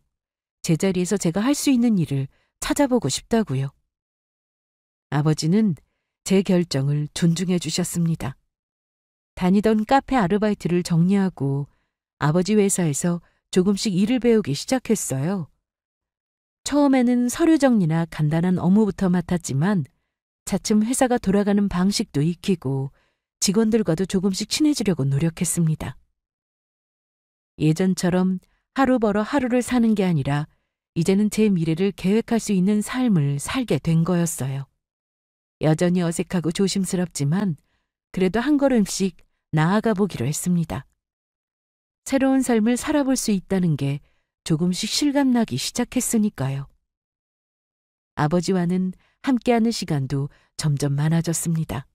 제자리에서 제가 할 수 있는 일을 찾아보고 싶다고요. 아버지는 제 결정을 존중해 주셨습니다. 다니던 카페 아르바이트를 정리하고 아버지 회사에서 조금씩 일을 배우기 시작했어요. 처음에는 서류 정리나 간단한 업무부터 맡았지만 차츰 회사가 돌아가는 방식도 익히고 직원들과도 조금씩 친해지려고 노력했습니다. 예전처럼 하루 벌어 하루를 사는 게 아니라 이제는 제 미래를 계획할 수 있는 삶을 살게 된 거였어요. 여전히 어색하고 조심스럽지만 그래도 한 걸음씩 나아가 보기로 했습니다. 새로운 삶을 살아볼 수 있다는 게 조금씩 실감나기 시작했으니까요. 아버지와는 함께하는 시간도 점점 많아졌습니다.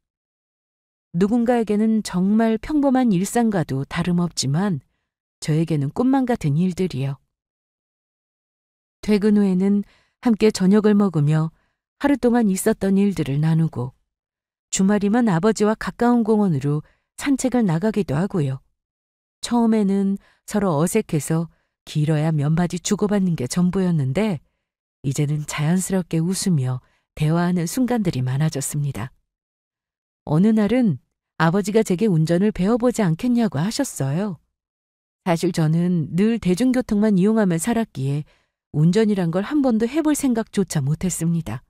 누군가에게는 정말 평범한 일상과도 다름없지만 저에게는 꿈만 같은 일들이요. 퇴근 후에는 함께 저녁을 먹으며 하루 동안 있었던 일들을 나누고 주말이면 아버지와 가까운 공원으로 산책을 나가기도 하고요. 처음에는 서로 어색해서 길어야 몇 마디 주고받는 게 전부였는데 이제는 자연스럽게 웃으며 대화하는 순간들이 많아졌습니다. 어느 날은 아버지가 제게 운전을 배워보지 않겠냐고 하셨어요. 사실 저는 늘 대중교통만 이용하며 살았기에 운전이란 걸 한 번도 해볼 생각조차 못했습니다.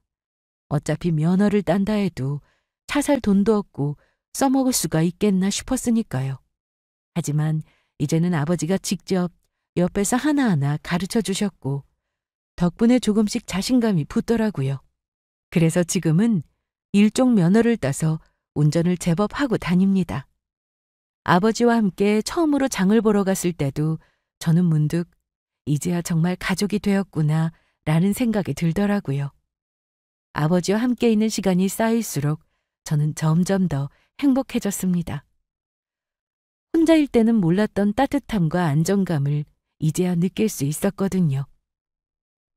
어차피 면허를 딴다 해도 차 살 돈도 없고 써먹을 수가 있겠나 싶었으니까요. 하지만 이제는 아버지가 직접 옆에서 하나하나 가르쳐 주셨고 덕분에 조금씩 자신감이 붙더라고요. 그래서 지금은 일종 면허를 따서 운전을 제법 하고 다닙니다. 아버지와 함께 처음으로 장을 보러 갔을 때도 저는 문득 이제야 정말 가족이 되었구나 라는 생각이 들더라고요. 아버지와 함께 있는 시간이 쌓일수록 저는 점점 더 행복해졌습니다. 혼자일 때는 몰랐던 따뜻함과 안정감을 이제야 느낄 수 있었거든요.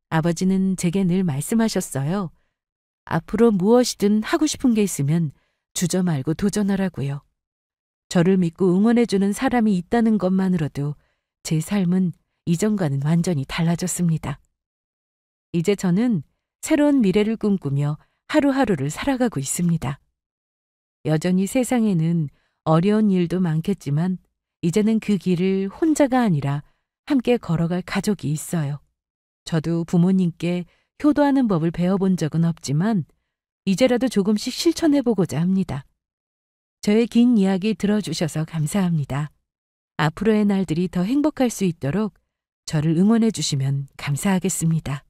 아버지는 제게 늘 말씀하셨어요. 앞으로 무엇이든 하고 싶은 게 있으면 주저 말고 도전하라고요. 저를 믿고 응원해주는 사람이 있다는 것만으로도 제 삶은 이전과는 완전히 달라졌습니다. 이제 저는 새로운 미래를 꿈꾸며 하루하루를 살아가고 있습니다. 여전히 세상에는 어려운 일도 많겠지만 이제는 그 길을 혼자가 아니라 함께 걸어갈 가족이 있어요. 저도 부모님께 효도하는 법을 배워본 적은 없지만 이제라도 조금씩 실천해보고자 합니다. 저의 긴 이야기 들어주셔서 감사합니다. 앞으로의 날들이 더 행복할 수 있도록 저를 응원해 주시면 감사하겠습니다.